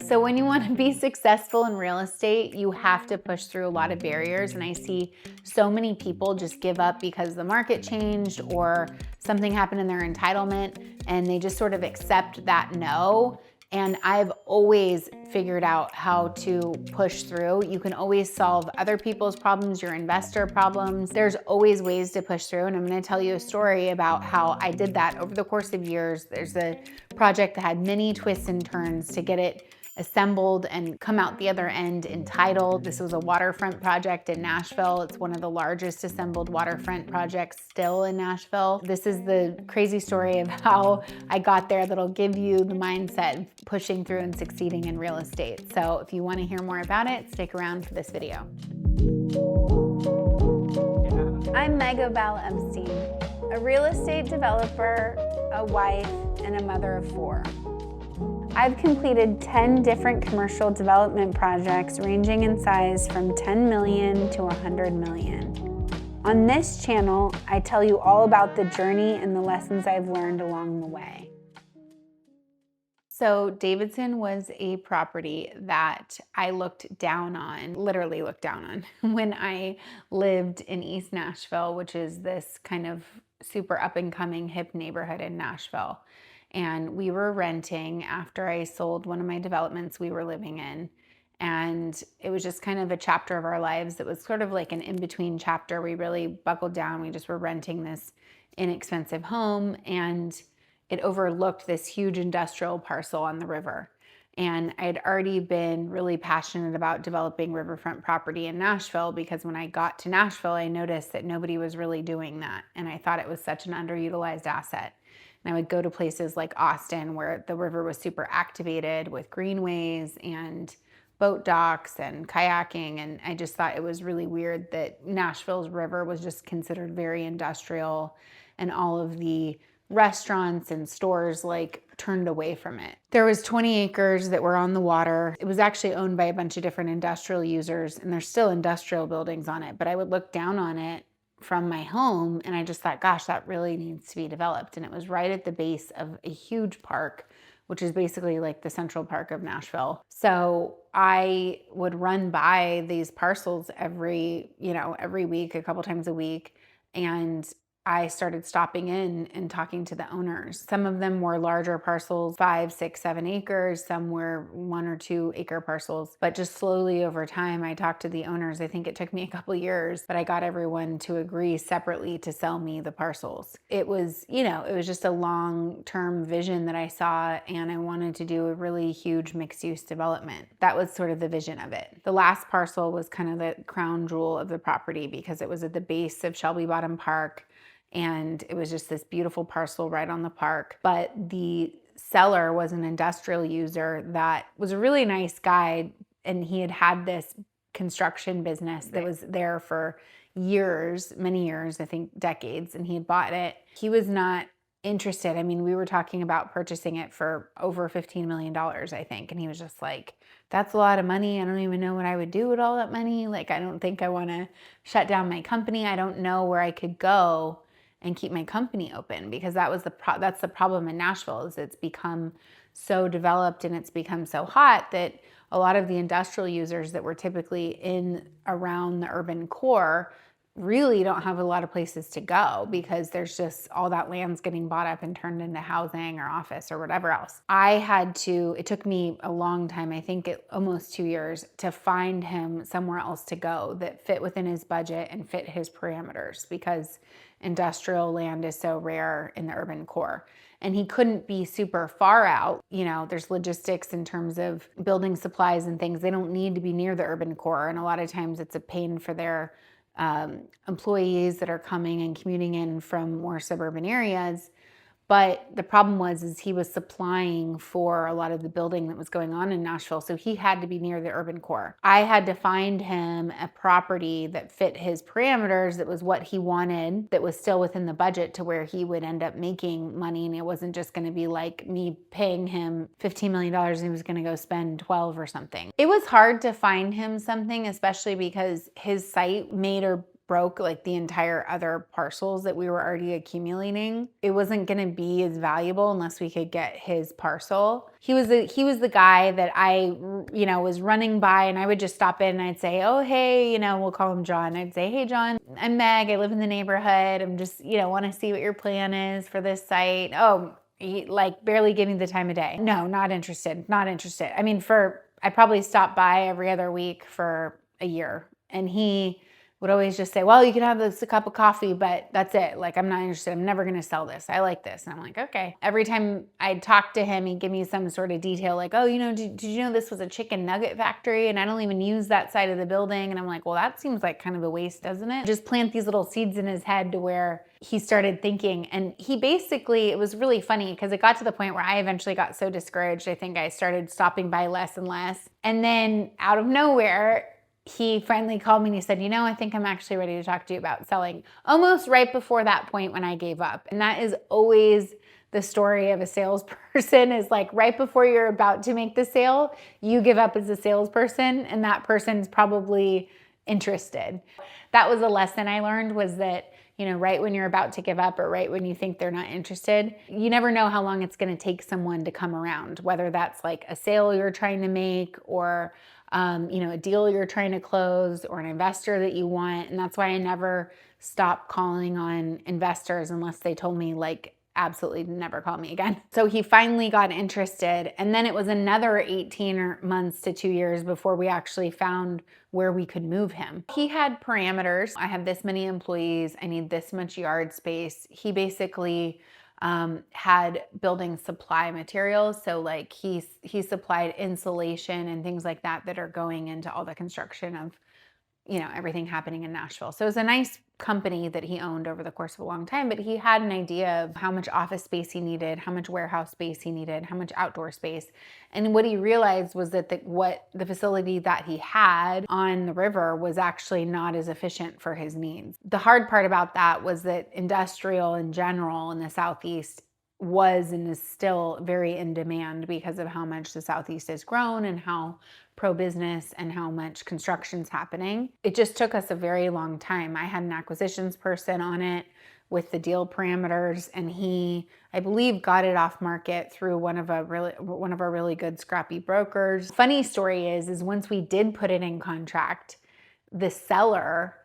So when you want to be successful in real estate, you have to push through a lot of barriers. And I see so many people just give up because the market changed or something happened in their entitlement and they just sort of accept that no. And I've always figured out how to push through. You can always solve other people's problems, your investor problems. There's always ways to push through. And I'm going to tell you a story about how I did that over the course of years. There's a project that had many twists and turns to get it assembled and come out the other end entitled. This was a waterfront project in Nashville. It's one of the largest assembled waterfront projects still in Nashville. This is the crazy story of how I got there that'll give you the mindset of pushing through and succeeding in real estate. So if you want to hear more about it, stick around for this video. I'm Megan Epstein, a real estate developer, a wife, and a mother of 4. I've completed 10 different commercial development projects ranging in size from 10 million to 100 million. On this channel, I tell you all about the journey and the lessons I've learned along the way. So Davidson was a property that I looked down on, literally looked down on, when I lived in East Nashville, which is this kind of super up and coming hip neighborhood in Nashville. And we were renting after I sold one of my developments we were living in. And it was just kind of a chapter of our lives. It was sort of like an in-between chapter. We really buckled down. We just were renting this inexpensive home, and it overlooked this huge industrial parcel on the river. And I'd already been really passionate about developing riverfront property in Nashville because when I got to Nashville, I noticed that nobody was really doing that. And I thought it was such an underutilized asset. And I would go to places like Austin where the river was super activated with greenways and boat docks and kayaking. And I just thought it was really weird that Nashville's river was just considered very industrial and all of the restaurants and stores like turned away from it. There was 20 acres that were on the water. It was actually owned by a bunch of different industrial users, and there's still industrial buildings on it, but I would look down on it from my home and I just thought, gosh, that really needs to be developed. And it was right at the base of a huge park, which is basically like the Central Park of Nashville. So I would run by these parcels every week, a couple times a week. And I started stopping in and talking to the owners. Some of them were larger parcels, 5, 6, 7 acres. Some were 1 or 2 acre parcels. But just slowly over time, I talked to the owners. I think it took me a couple years, but I got everyone to agree separately to sell me the parcels. It was just a long-term vision that I saw, and I wanted to do a really huge mixed-use development. That was sort of the vision of it. The last parcel was kind of the crown jewel of the property because it was at the base of Shelby Bottom Park. And it was just this beautiful parcel right on the park. But the seller was an industrial user that was a really nice guy. And he had this construction business that was there for years, many years, I think decades. And he had bought it. He was not interested. I mean, we were talking about purchasing it for over $15 million, I think. And he was just like, that's a lot of money. I don't even know what I would do with all that money. Like, I don't think I want to shut down my company. I don't know where I could go and keep my company open, because that's the problem in Nashville is it's become so developed and it's become so hot that a lot of the industrial users that were typically in around the urban core really don't have a lot of places to go because there's just all that land's getting bought up and turned into housing or office or whatever else. It took me a long time, I think almost 2 years, to find him somewhere else to go that fit within his budget and fit his parameters because industrial land is so rare in the urban core. And he couldn't be super far out. There's logistics in terms of building supplies and things. They don't need to be near the urban core. And a lot of times it's a pain for their employees that are coming and commuting in from more suburban areas. But the problem is he was supplying for a lot of the building that was going on in Nashville. So he had to be near the urban core. I had to find him a property that fit his parameters, that was what he wanted, that was still within the budget to where he would end up making money. And it wasn't just going to be like me paying him $15 million and he was going to go spend 12 or something. It was hard to find him something, especially because his site made or broke like the entire other parcels that we were already accumulating, it wasn't going to be as valuable unless we could get his parcel. He was the guy that I, was running by, and I would just stop in and I'd say, oh, hey, we'll call him John. I'd say, hey, John, I'm Meg. I live in the neighborhood. I'm just, want to see what your plan is for this site. Oh, he like barely gave me the time of day. No, not interested. Not interested. I mean, I probably stopped by every other week for a year, and he would always just say, well, you can have this a cup of coffee, but that's it. Like, I'm not interested. I'm never going to sell this. I like this. And I'm like, okay. Every time I'd talk to him, he'd give me some sort of detail like, oh, did you know this was a chicken nugget factory? And I don't even use that side of the building. And I'm like, well, that seems like kind of a waste, doesn't it? Just plant these little seeds in his head to where he started thinking. And he basically, it was really funny because it got to the point where I eventually got so discouraged. I think I started stopping by less and less. And then out of nowhere, he finally called me and he said, I think I'm actually ready to talk to you about selling, almost right before that point when I gave up. And that is always the story of a salesperson, is like right before you're about to make the sale, you give up as a salesperson, and that person's probably interested. That was a lesson I learned, was that, right when you're about to give up or right when you think they're not interested, you never know how long it's going to take someone to come around, whether that's like a sale you're trying to make or a deal you're trying to close or an investor that you want. And that's why I never stop calling on investors unless they told me like, absolutely never call me again. So he finally got interested. And then it was another 18 months to 2 years before we actually found where we could move him. He had parameters. I have this many employees. I need this much yard space. He basically had building supply materials. So like he supplied insulation and things like that are going into all the construction of, everything happening in Nashville. So it was a nice company that he owned over the course of a long time, but he had an idea of how much office space he needed, how much warehouse space he needed, how much outdoor space. And what he realized was that the facility that he had on the river was actually not as efficient for his needs. The hard part about that was that industrial in general in the Southeast was and is still very in demand because of how much the Southeast has grown and how pro-business and how much construction's happening. It just took us a very long time. I had an acquisitions person on it with the deal parameters, and he, I believe, got it off market through one of our really good scrappy brokers. Funny story is once we did put it in contract, the seller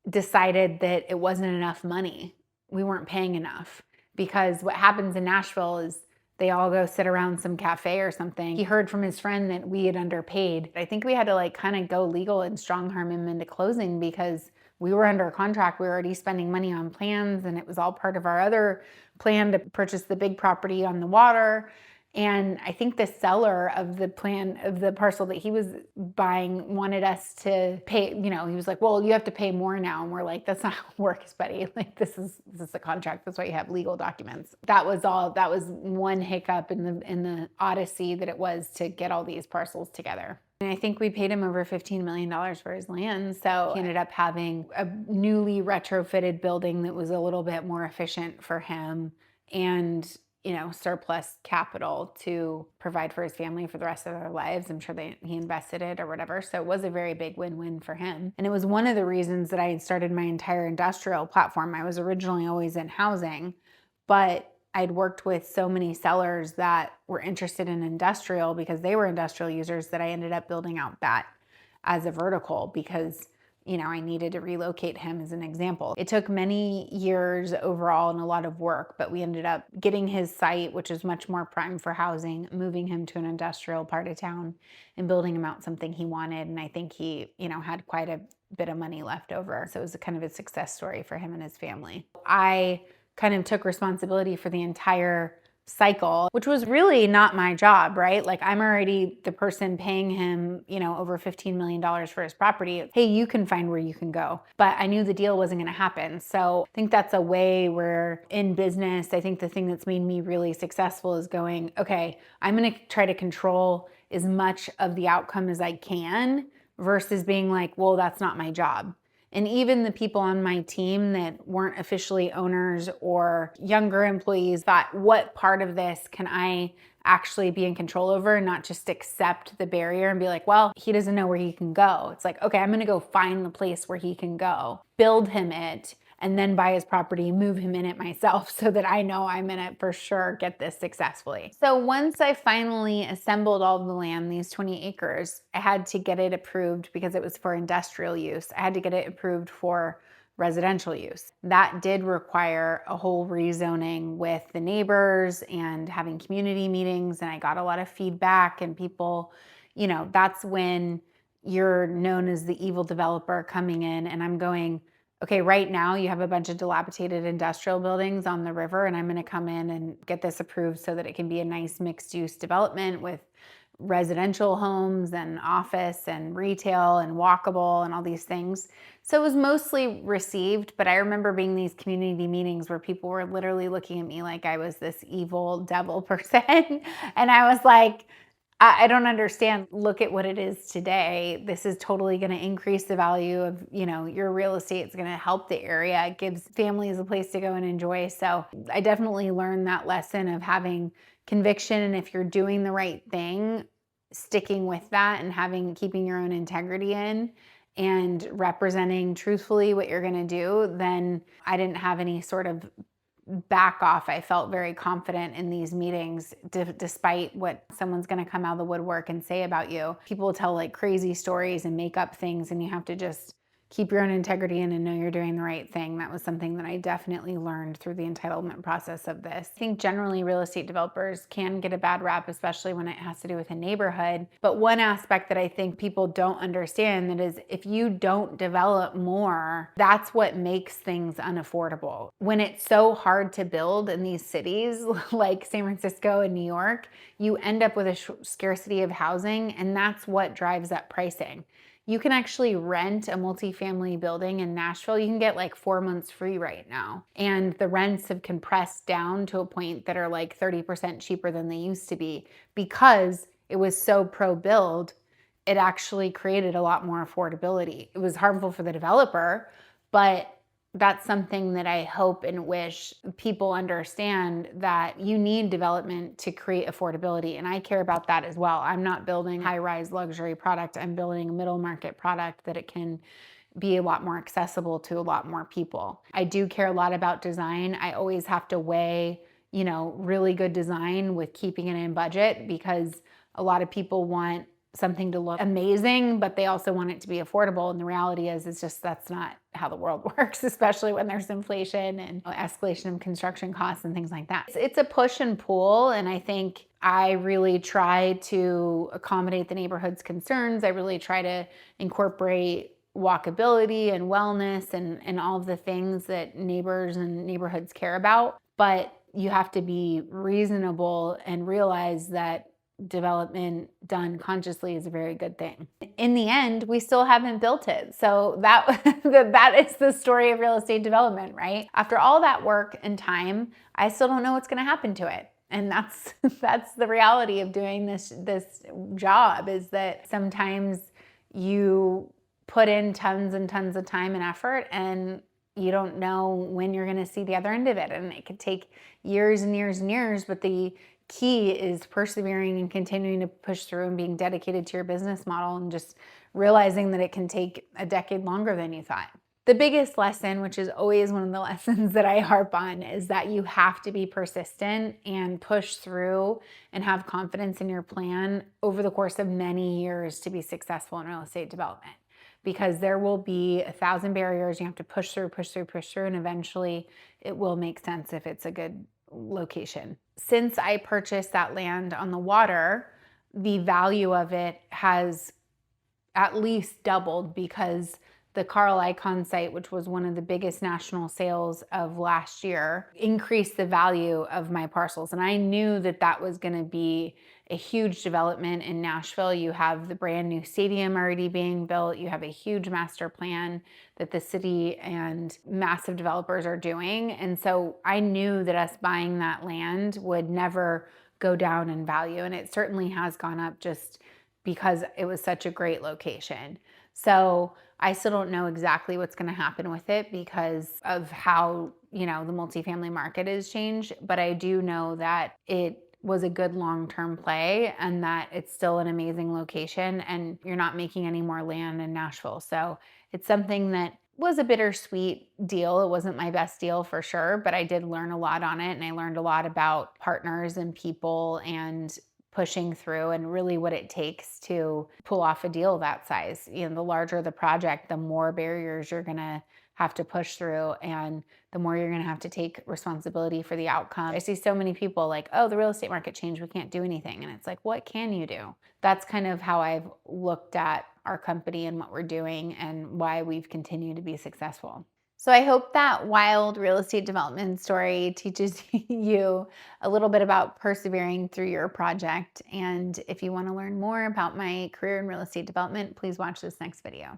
decided that it wasn't enough money. We weren't paying enough. Because what happens in Nashville is they all go sit around some cafe or something. He heard from his friend that we had underpaid. I think we had to like kind of go legal and strong arm him into closing because we were under contract. We were already spending money on plans, and it was all part of our other plan to purchase the big property on the water. And I think the seller of the parcel that he was buying wanted us to pay, he was like, well, you have to pay more now. And we're like, that's not how it works, buddy. Like, this is a contract. That's why you have legal documents. That was one hiccup in the odyssey that it was to get all these parcels together. And I think we paid him over $15 million for his land. So he ended up having a newly retrofitted building that was a little bit more efficient for him, and surplus capital to provide for his family for the rest of their lives. I'm sure he invested it or whatever. So it was a very big win-win for him. And it was one of the reasons that I had started my entire industrial platform. I was originally always in housing, but I'd worked with so many sellers that were interested in industrial because they were industrial users that I ended up building out that as a vertical because I needed to relocate him as an example. It took many years overall and a lot of work, but we ended up getting his site, which is much more prime for housing, moving him to an industrial part of town and building him out something he wanted. And I think he, had quite a bit of money left over. So it was a kind of a success story for him and his family. I kind of took responsibility for the entire cycle, which was really not my job, right? Like, I'm already the person paying him, over $15 million for his property. Hey, you can find where you can go. But I knew the deal wasn't going to happen. So I think that's a way where in business, I think the thing that's made me really successful is going, okay, I'm going to try to control as much of the outcome as I can versus being like, well, that's not my job. And even the people on my team that weren't officially owners or younger employees thought, what part of this can I actually be in control over and not just accept the barrier and be like, well, he doesn't know where he can go. It's like, okay, I'm going to go find the place where he can go, build him it, and then buy his property, move him in it myself so that I know I'm in it for sure, get this successfully. So once I finally assembled all of the land, these 20 acres, I had to get it approved because it was for industrial use. I had to get it approved for residential use. That did require a whole rezoning with the neighbors and having community meetings, and I got a lot of feedback, and people, that's when you're known as the evil developer coming in, and I'm going, okay, right now you have a bunch of dilapidated industrial buildings on the river, and I'm going to come in and get this approved so that it can be a nice mixed use development with residential homes and office and retail and walkable and all these things. So it was mostly received, but I remember being these community meetings where people were literally looking at me like I was this evil devil person. And I was like, I don't understand. Look at what it is today. This is totally going to increase the value of, your real estate. It's going to help the area. It gives families a place to go and enjoy. So I definitely learned that lesson of having conviction. And if you're doing the right thing, sticking with that and keeping your own integrity in and representing truthfully what you're going to do, then I didn't have any sort of back off. I felt very confident in these meetings, despite what someone's going to come out of the woodwork and say about you. People tell like crazy stories and make up things, and you have to just keep your own integrity in and know you're doing the right thing. That was something that I definitely learned through the entitlement process of this. I think generally real estate developers can get a bad rap, especially when it has to do with a neighborhood. But one aspect that I think people don't understand that is if you don't develop more, that's what makes things unaffordable. When it's so hard to build in these cities like San Francisco and New York, you end up with a scarcity of housing, and that's what drives up pricing. You can actually rent a multifamily building in Nashville. You can get like 4 months free right now. And the rents have compressed down to a point that are like 30% cheaper than they used to be because it was so pro-build. It actually created a lot more affordability. It was harmful for the developer, but that's something that I hope and wish people understand, that you need development to create affordability. And I care about that as well. I'm not building high-rise luxury product. I'm building a middle market product that it can be a lot more accessible to a lot more people. I do care a lot about design. I always have to weigh, really good design with keeping it in budget, because a lot of people want something to look amazing, but they also want it to be affordable. And the reality is, it's just, that's not how the world works, especially when there's inflation and escalation of construction costs and things like that. It's a push and pull. And I think I really try to accommodate the neighborhood's concerns. I really try to incorporate walkability and wellness and all of the things that neighbors and neighborhoods care about. But you have to be reasonable and realize that development done consciously is a very good thing. In the end, we still haven't built it. So that is the story of real estate development, right? After all that work and time, I still don't know what's going to happen to it. And that's the reality of doing this job, is that sometimes you put in tons and tons of time and effort, and you don't know when you're going to see the other end of it. And it could take years and years and years, but the key is persevering and continuing to push through and being dedicated to your business model, and just realizing that it can take a decade longer than you thought. The biggest lesson, which is always one of the lessons that I harp on, is that you have to be persistent and push through and have confidence in your plan over the course of many years to be successful in real estate development. Because there will be 1,000 barriers. You have to push through, and eventually it will make sense if it's a good location. Since I purchased that land on the water, the value of it has at least doubled, because the Carl Icahn site, which was one of the biggest national sales of last year, increased the value of my parcels. And I knew that that was going to be a huge development in Nashville. You have the brand new stadium already being built. You have a huge master plan that the city and massive developers are doing. And so I knew that us buying that land would never go down in value. And it certainly has gone up, just because it was such a great location. So I still don't know exactly what's going to happen with it because of how, the multifamily market has changed. But I do know that it was a good long-term play and that it's still an amazing location and you're not making any more land in Nashville. So it's something that was a bittersweet deal. It wasn't my best deal for sure, but I did learn a lot on it and I learned a lot about partners and people and pushing through and really what it takes to pull off a deal that size. You know, the larger the project, the more barriers you're going to have to push through and the more you're going to have to take responsibility for the outcome. I see so many people like, oh, the real estate market changed, we can't do anything. And it's like, what can you do? That's kind of how I've looked at our company and what we're doing and why we've continued to be successful. So I hope that wild real estate development story teaches you a little bit about persevering through your project. And if you want to learn more about my career in real estate development, please watch this next video.